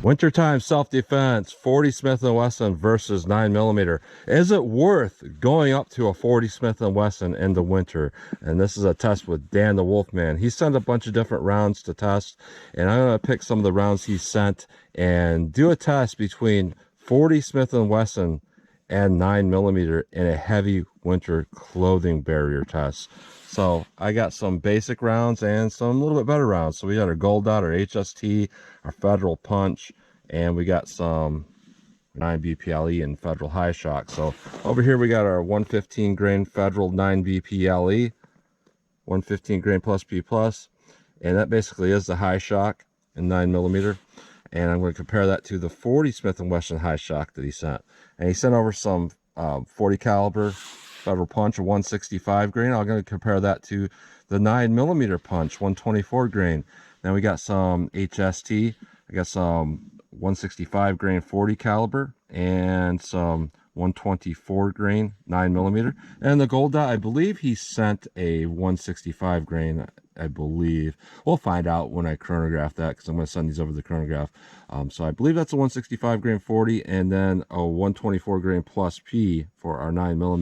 Wintertime self-defense, 40 Smith & Wesson versus 9mm. Is it worth going up to a 40 Smith & Wesson in the winter? And this is a test with Dan the Wolfman. He sent a bunch of different rounds to test, and I'm going to pick some of the rounds he sent and do a test between 40 Smith & Wesson and 9mm in a heavy winter clothing barrier test. So I got some basic rounds and some a little bit better rounds. So we got our Gold Dot, our HST, our Federal Punch, and we got some 9 BPLE and Federal High Shock. So over here we got our 115 grain Federal 9 BPLE, 115 grain plus P plus, and that basically is the High Shock in 9mm. And I'm going to compare that to the 40 Smith & Wesson High Shock that he sent. And he sent over some 40 caliber Federal Punch, a 165 grain. I'm going to compare that to the 9mm Punch, 124 grain. Then we got some HST. I got some 165 grain 40 caliber and some 124 grain 9mm. And the Gold Dot, I believe he sent a 165 grain. I believe we'll find out when I chronograph that, because I'm going to send these over the chronograph. So I believe that's a 165 grain 40 and then a 124 grain plus P for our 9mm. I'm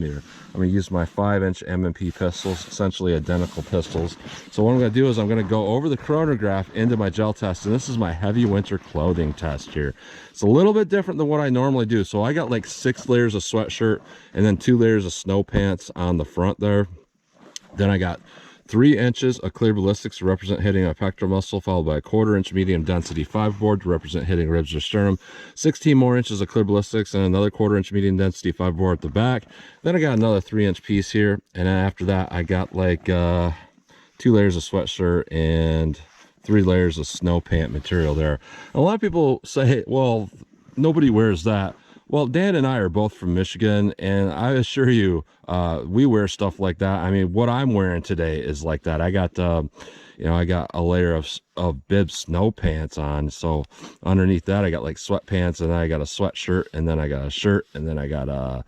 going to use my 5-inch M&P pistols, essentially identical pistols. So what I'm going to do is I'm going to go over the chronograph into my gel test, and this is my heavy winter clothing test here. It's a little bit different than what I normally do. So I got like 6 layers of sweatshirt and then 2 layers of snow pants on the front there. Then I got 3 inches of clear ballistics to represent hitting a pectoral muscle, followed by a 1/4 inch medium density 5 board to represent hitting ribs or sternum, 16 more inches of clear ballistics, and another 1/4 inch medium density 5 board at the back. Then I got another 3-inch piece here, and then after that I got like 2 layers of sweatshirt and 3 layers of snow pant material there. A lot of people say, well, nobody wears that. Well, Dan and I are both from Michigan, and I assure you, we wear stuff like that. I mean, what I'm wearing today is like that. I got, I got a layer of bib snow pants on. So underneath that, I got like sweatpants, and then I got a sweatshirt, and then I got a shirt, and then I got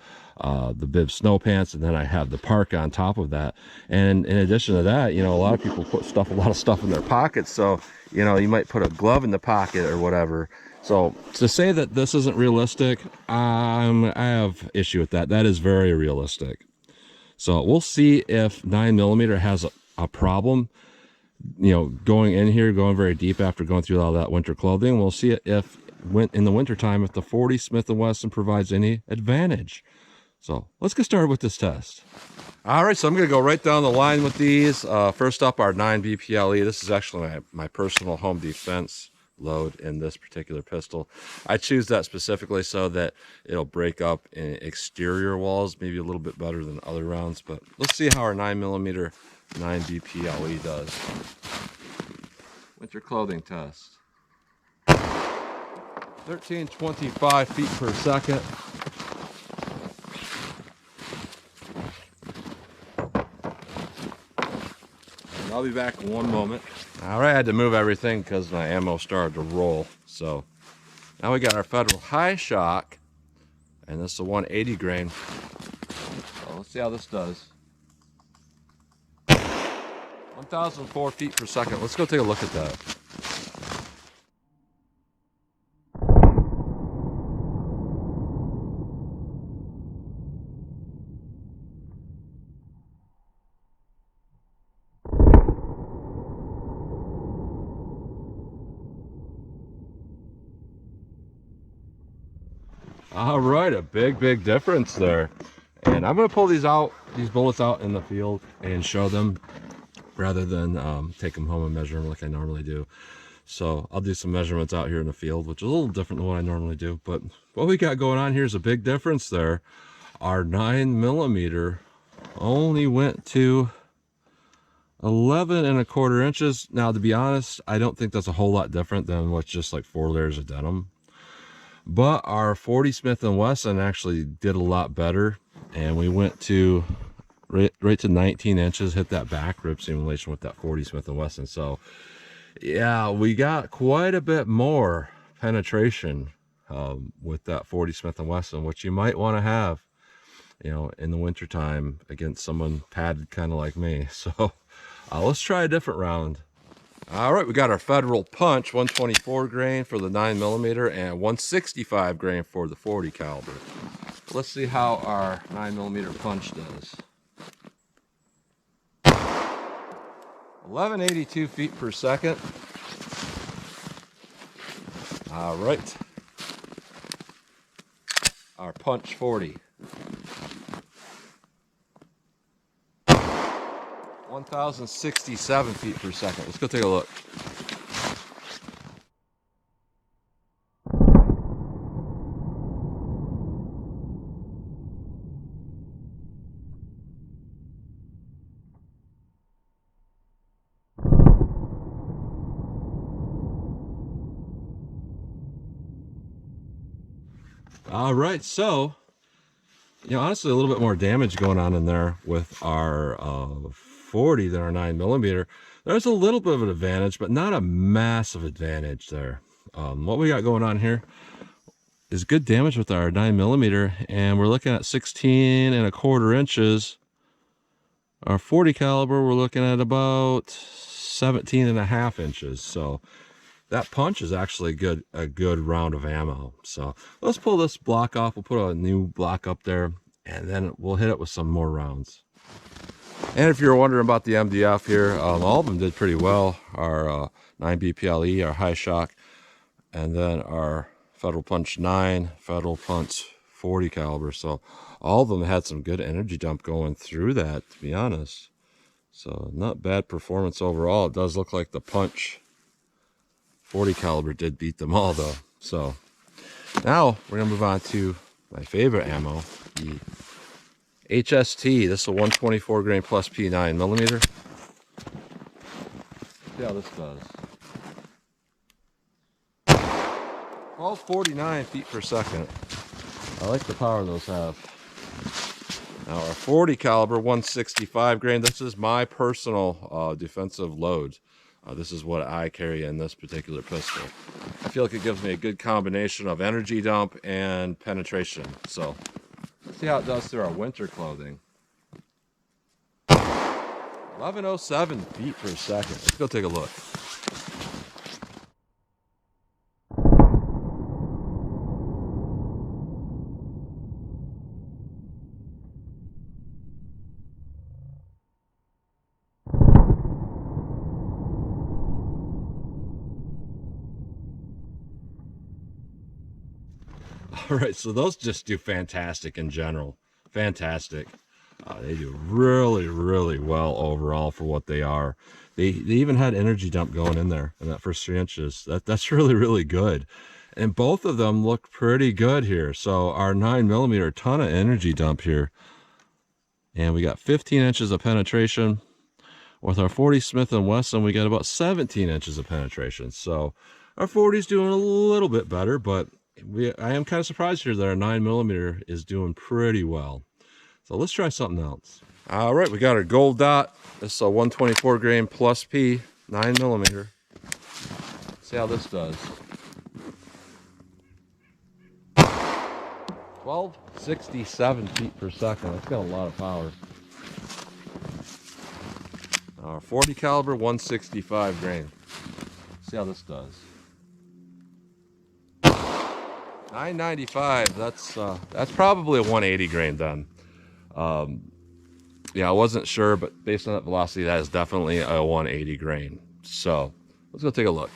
the bib snow pants, and then I have the parka on top of that. And in addition to that, a lot of people put a lot of stuff in their pockets. So, you might put a glove in the pocket or whatever. So to say that this isn't realistic, I have issue with that. That is very realistic. So we'll see if 9mm has a problem, going in here, going very deep after going through all that winter clothing. We'll see if in the winter time, if the 40 Smith & Wesson provides any advantage. So let's get started with this test. All right, so I'm going to go right down the line with these. First up, our 9 BPLE. This is actually my personal home defense load in this particular pistol. I choose that specifically so that it'll break up in exterior walls, maybe a little bit better than other rounds. But let's see how our 9mm 9 BPLE does. Winter clothing test. 1325 feet per second. I'll be back in one moment. All right, I had to move everything because my ammo started to roll. So now we got our Federal High Shock, and this is a 180 grain. So let's see how this does. 1,004 feet per second. Let's go take a look at that. All right, a big difference there. And I'm going to pull these bullets out in the field and show them rather than take them home and measure them like I normally do. So I'll do some measurements out here in the field, which is a little different than what I normally do. But what we got going on here is a big difference there. Our 9mm only went to 11¼ inches. Now, to be honest, I don't think that's a whole lot different than what's just like 4 layers of denim. But our 40 Smith & Wesson actually did a lot better, and we went to right to 19 inches, hit that back rib simulation with that 40 Smith & Wesson. So yeah, we got quite a bit more penetration with that 40 Smith & Wesson, which you might want to have, in the wintertime against someone padded kind of like me. So let's try a different round. All right, we got our Federal Punch 124 grain for the 9mm and 165 grain for the 40 caliber. Let's see how our 9mm punch does. 1182 feet per second. All right. Our punch 40. 1067 feet per second. Let's go take a look. All right, so honestly, a little bit more damage going on in there with our 40 than our 9mm. There's a little bit of an advantage, but not a massive advantage there. What we got going on here is good damage with our 9mm, and we're looking at 16¼ inches. Our 40 caliber, we're looking at about 17½ inches. So that punch is actually a good round of ammo. So let's pull this block off. We'll put a new block up there, and then we'll hit it with some more rounds. And if you're wondering about the MDF here, all of them did pretty well. Our 9BPLE, our high shock, and then our Federal Punch 9, Federal Punch 40 caliber. So all of them had some good energy dump going through that, to be honest. So not bad performance overall. It does look like the Punch 40 caliber did beat them all though. So now we're gonna move on to my favorite ammo, the HST. This is a 124 grain plus P 9mm. See how this does. 1249 feet per second. I like the power those have. Now our 40 caliber 165 grain. This is my personal defensive load. This is what I carry in this particular pistol. I feel like it gives me a good combination of energy dump and penetration. So let's see how it does through our winter clothing. 1107 feet per second. Let's go take a look. All right, so those just do fantastic in general. Fantastic. They do really, really well overall for what they are. They even had energy dump going in there in that first 3 inches. That's really, really good. And both of them look pretty good here. So our 9mm, ton of energy dump here. And we got 15 inches of penetration. With our 40 Smith & Wesson, we got about 17 inches of penetration. So our 40's doing a little bit better, but I am kind of surprised here that our 9mm is doing pretty well. So let's try something else. All right, we got our Gold Dot. This is a 124 grain plus P 9mm. See how this does. 1267 feet per second. That's got a lot of power. Our 40 caliber 165 grain. See how this does. 995. That's probably a 180 grain then. Yeah, I wasn't sure, but based on that velocity, that is definitely a 180 grain. So let's go take a look.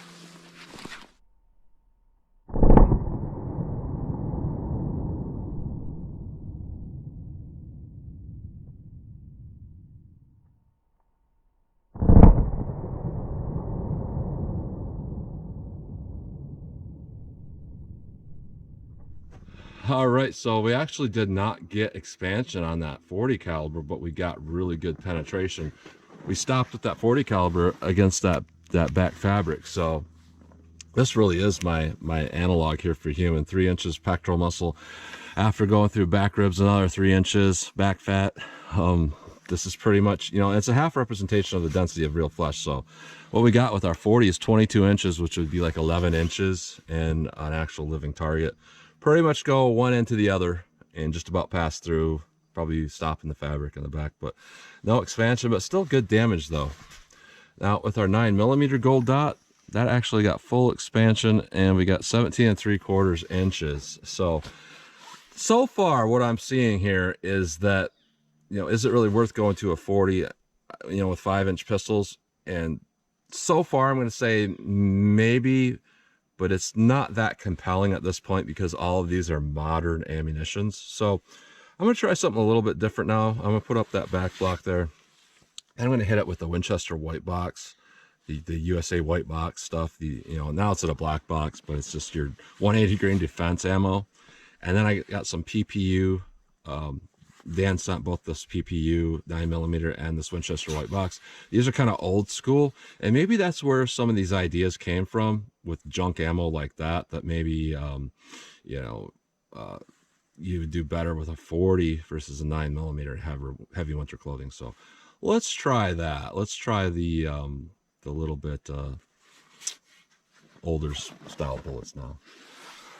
All right, so we actually did not get expansion on that 40 caliber, but we got really good penetration. We stopped with that 40 caliber against that back fabric. So this really is my analog here for human. 3 inches pectoral muscle after going through back ribs, another 3 inches back fat. This is pretty much, it's a half representation of the density of real flesh. So what we got with our 40 is 22 inches, which would be like 11 inches in an actual living target. Pretty much go one end to the other and just about pass through, probably stopping the fabric in the back, but no expansion, but still good damage though. Now with our 9mm gold dot, that actually got full expansion, and we got 17 3/4 inches. So far what I'm seeing here is that, is it really worth going to a 40, with 5-inch pistols? And so far I'm going to say maybe, but it's not that compelling at this point because all of these are modern ammunitions. So I'm going to try something a little bit different now. I'm going to put up that back block there, and I'm going to hit it with the Winchester white box, the USA white box stuff. Now it's in a black box, but it's just your 180 grain defense ammo. And then I got some PPU. Dan sent both this PPU 9mm and this Winchester white box. These are kind of old school, and maybe that's where some of these ideas came from with junk ammo like that. That maybe you would do better with a 40 versus a 9mm heavy winter clothing. So let's try that. Let's try the little bit older style bullets now.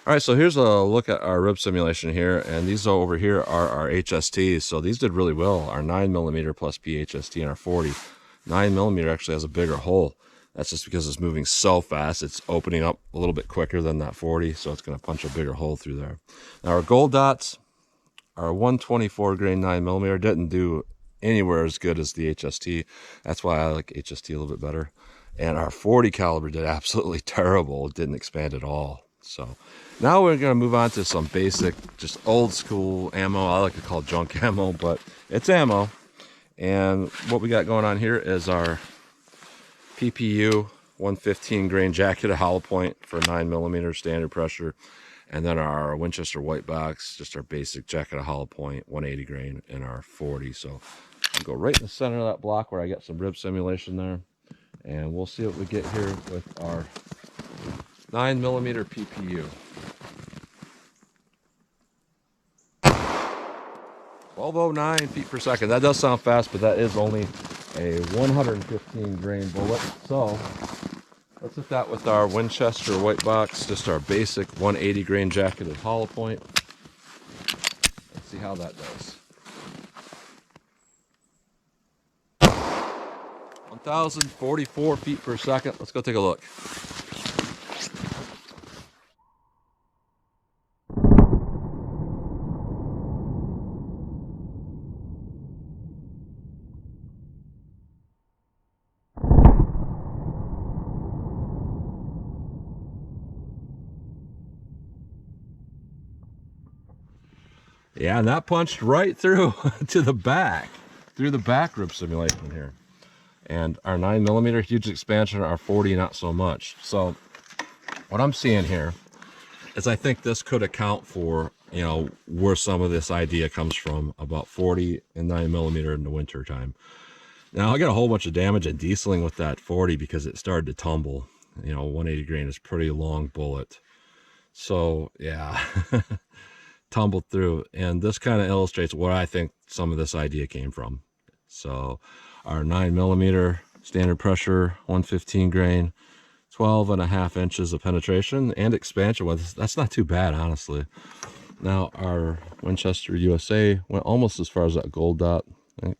All right, so here's a look at our rib simulation here, and these over here are our HSTs. So these did really well. Our 9mm plus PHST and our 40. 9mm actually has a bigger hole. That's just because it's moving so fast. It's opening up a little bit quicker than that 40, so it's going to punch a bigger hole through there. Now our gold dots, our 124 grain 9mm didn't do anywhere as good as the HST. That's why I like HST a little bit better. And our 40 caliber did absolutely terrible. It didn't expand at all. So now we're going to move on to some basic, just old school ammo. I like to call it junk ammo, but it's ammo. And what we got going on here is our PPU 115 grain jacketed hollow point for 9mm standard pressure. And then our Winchester white box, just our basic jacketed hollow point 180 grain in our 40. So I'll go right in the center of that block where I got some rib simulation there. And we'll see what we get here with our 9mm PPU. 1209 feet per second. That does sound fast, but that is only a 115 grain bullet. So let's hit that with our Winchester white box, just our basic 180 grain jacketed hollow point. Let's see how that does. 1,044 feet per second. Let's go take a look. Yeah, and that punched right through to the back, through the back rib simulation here. And our 9mm huge expansion, our 40 not so much. So what I'm seeing here is I think this could account for, where some of this idea comes from about 40 and 9mm in the winter time. Now I got a whole bunch of damage and dieseling with that 40 because it started to tumble. 180 grain is pretty long bullet. So yeah, tumbled through. And this kind of illustrates where I think some of this idea came from. So our 9mm standard pressure, 115 grain, 12.5 inches of penetration and expansion with. That's not too bad, honestly. Now our Winchester USA went almost as far as that gold dot. I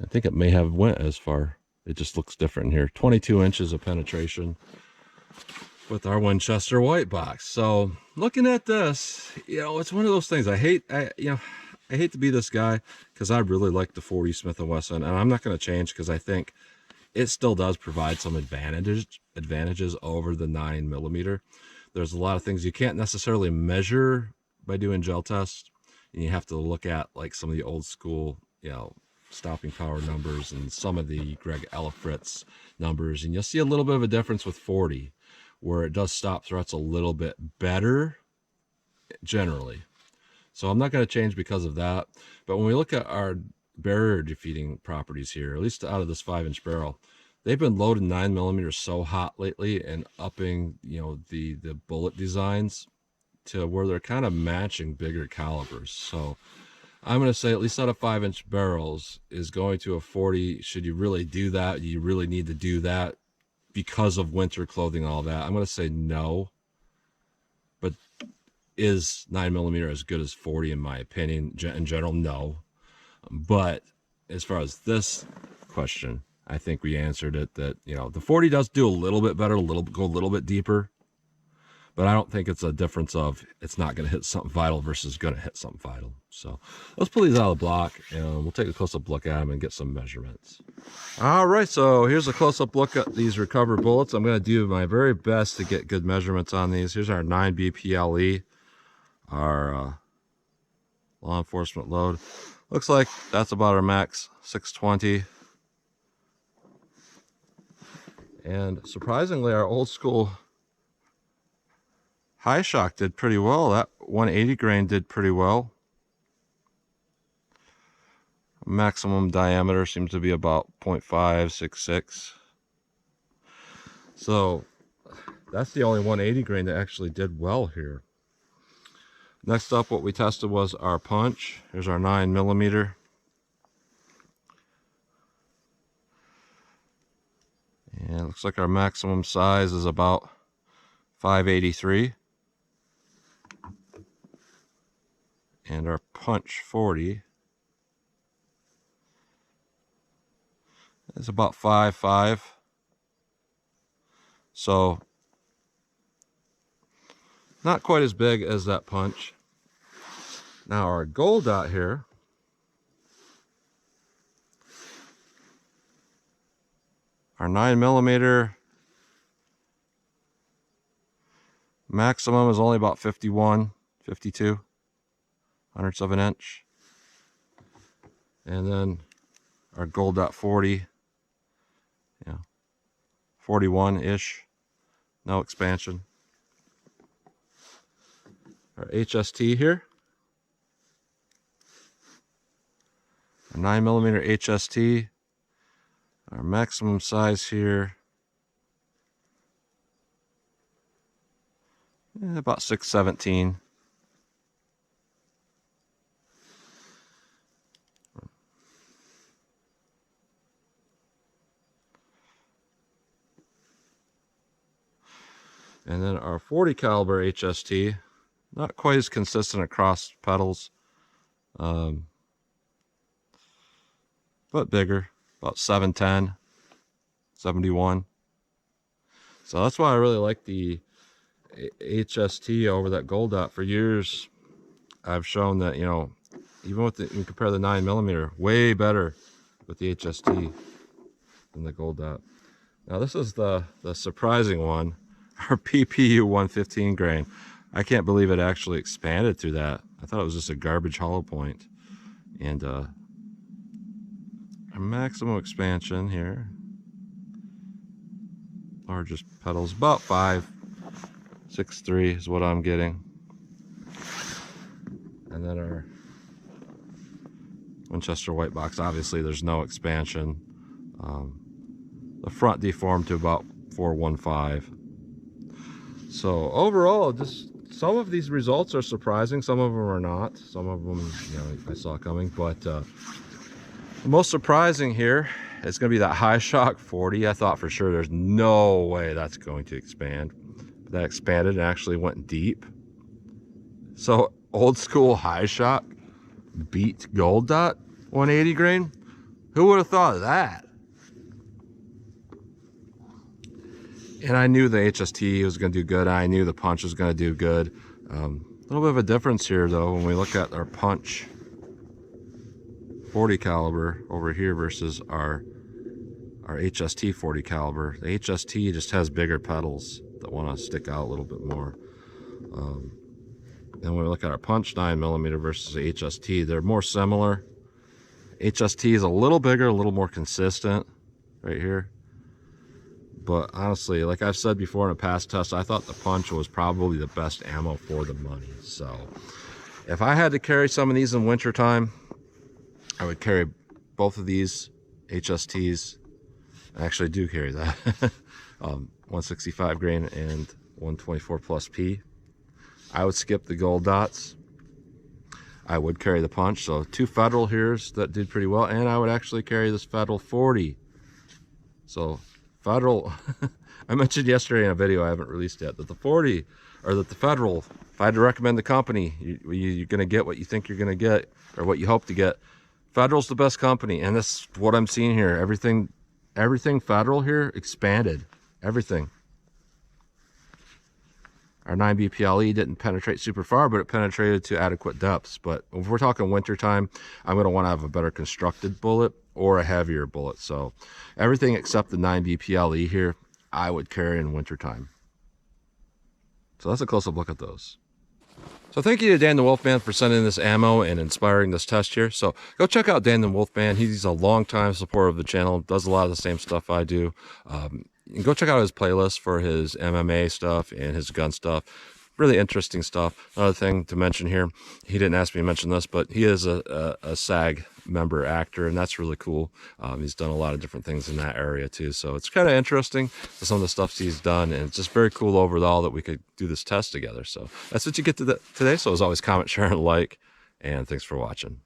think it may have went as far. It just looks different here. 22 inches of penetration with our Winchester white box. So looking at this, it's one of those things. I hate to be this guy because I really like the 40 Smith & Wesson, and I'm not going to change because I think it still does provide some advantages over the 9mm. There's a lot of things you can't necessarily measure by doing gel tests, and you have to look at like some of the old school, stopping power numbers and some of the Greg Elefritz numbers, and you'll see a little bit of a difference with 40, where it does stop threats a little bit better generally. So I'm not going to change because of that. But when we look at our barrier defeating properties here, at least out of this 5-inch barrel, they've been loaded 9mm so hot lately and upping, the bullet designs to where they're kind of matching bigger calibers. So I'm going to say at least out of 5-inch barrels is going to a 40. Should you really do that? You really need to do that because of winter clothing and all that? I'm going to say no. But is 9mm as good as 40 in my opinion? In general, no. But as far as this question, I think we answered it that, you know, the 40 does do a little bit better, go a little bit deeper, but I don't think it's a difference of it's not going to hit something vital versus going to hit something vital. So let's pull these out of the block and we'll take a close-up look at them and get some measurements. All right, so here's a close-up look at these recovered bullets. I'm going to do my very best to get good measurements on these. Here's our 9B PLE, our law enforcement load. Looks like that's about our max 620. And surprisingly, our old school high shock did pretty well. That 180 grain did pretty well. Maximum diameter seems to be about 0.566. So that's the only 180 grain that actually did well here. Next up, what we tested was our punch. Here's our 9mm. And it looks like our maximum size is about 583. And our punch 40 is about 5.5. So not quite as big as that punch. Now our gold dot here, our 9mm maximum is only about 51, 52 hundredths of an inch. And then our gold dot 40, yeah, 41-ish, no expansion. Our HST here, our 9mm HST, our maximum size here, about 617. And then our 40 caliber HST, not quite as consistent across pedals, but bigger, about 710, 71. So that's why I really like the HST over that gold dot. For years, I've shown that, you know, even with you compare the 9mm, way better with the HST than the gold dot. Now this is the surprising one, our PPU 115 grain. I can't believe it actually expanded through that. I thought it was just a garbage hollow point. And our maximum expansion here, largest pedals, about 5.63 is what I'm getting. And then our Winchester white box, obviously there's no expansion. The front deformed to about 415. So overall, just some of these results are surprising. Some of them are not. Some of them, you know, I saw coming. But the most surprising here is going to be that high shock 40. I thought for sure there's no way that's going to expand. But that expanded and actually went deep. So old school high shock beat gold dot 180 grain. Who would have thought of that? And I knew the HST was going to do good. I knew the punch was going to do good. A little bit of a difference here, though, when we look at our punch 40 caliber over here versus our HST 40 caliber. The HST just has bigger pedals that want to stick out a little bit more. Then when we look at our punch 9mm versus the HST, they're more similar. HST is a little bigger, a little more consistent right here. But honestly, like I've said before in a past test, I thought the punch was probably the best ammo for the money. So if I had to carry some of these in wintertime, I would carry both of these HSTs. I actually do carry that. 165 grain and 124 plus P. I would skip the gold dots. I would carry the punch. So 2 Federal here's that did pretty well. And I would actually carry this Federal 40. So Federal, I mentioned yesterday in a video I haven't released yet, that the 40, or that the Federal, if I had to recommend the company, you're going to get what you think you're going to get, or what you hope to get. Federal's the best company, and that's what I'm seeing here. Everything Everything federal here expanded. Everything. Our 9BPLE didn't penetrate super far, but it penetrated to adequate depths. But if we're talking wintertime, I'm going to want to have a better constructed bullet or a heavier bullet. So everything except the 9BPLE here, I would carry in wintertime. So that's a close-up look at those. So thank you to Dan the Wolfman for sending this ammo and inspiring this test here. So go check out Dan the Wolfman. He's a long-time supporter of the channel, does a lot of the same stuff I do. And go check out his playlist for his MMA stuff and his gun stuff. Really interesting stuff. Another thing to mention here, he didn't ask me to mention this, but he is a SAG member actor, and that's really cool. He's done a lot of different things in that area too, so it's kind of interesting, some of the stuff he's done, and it's just very cool overall that we could do this test together. So that's what you get today. So as always, comment, share, and like, and thanks for watching.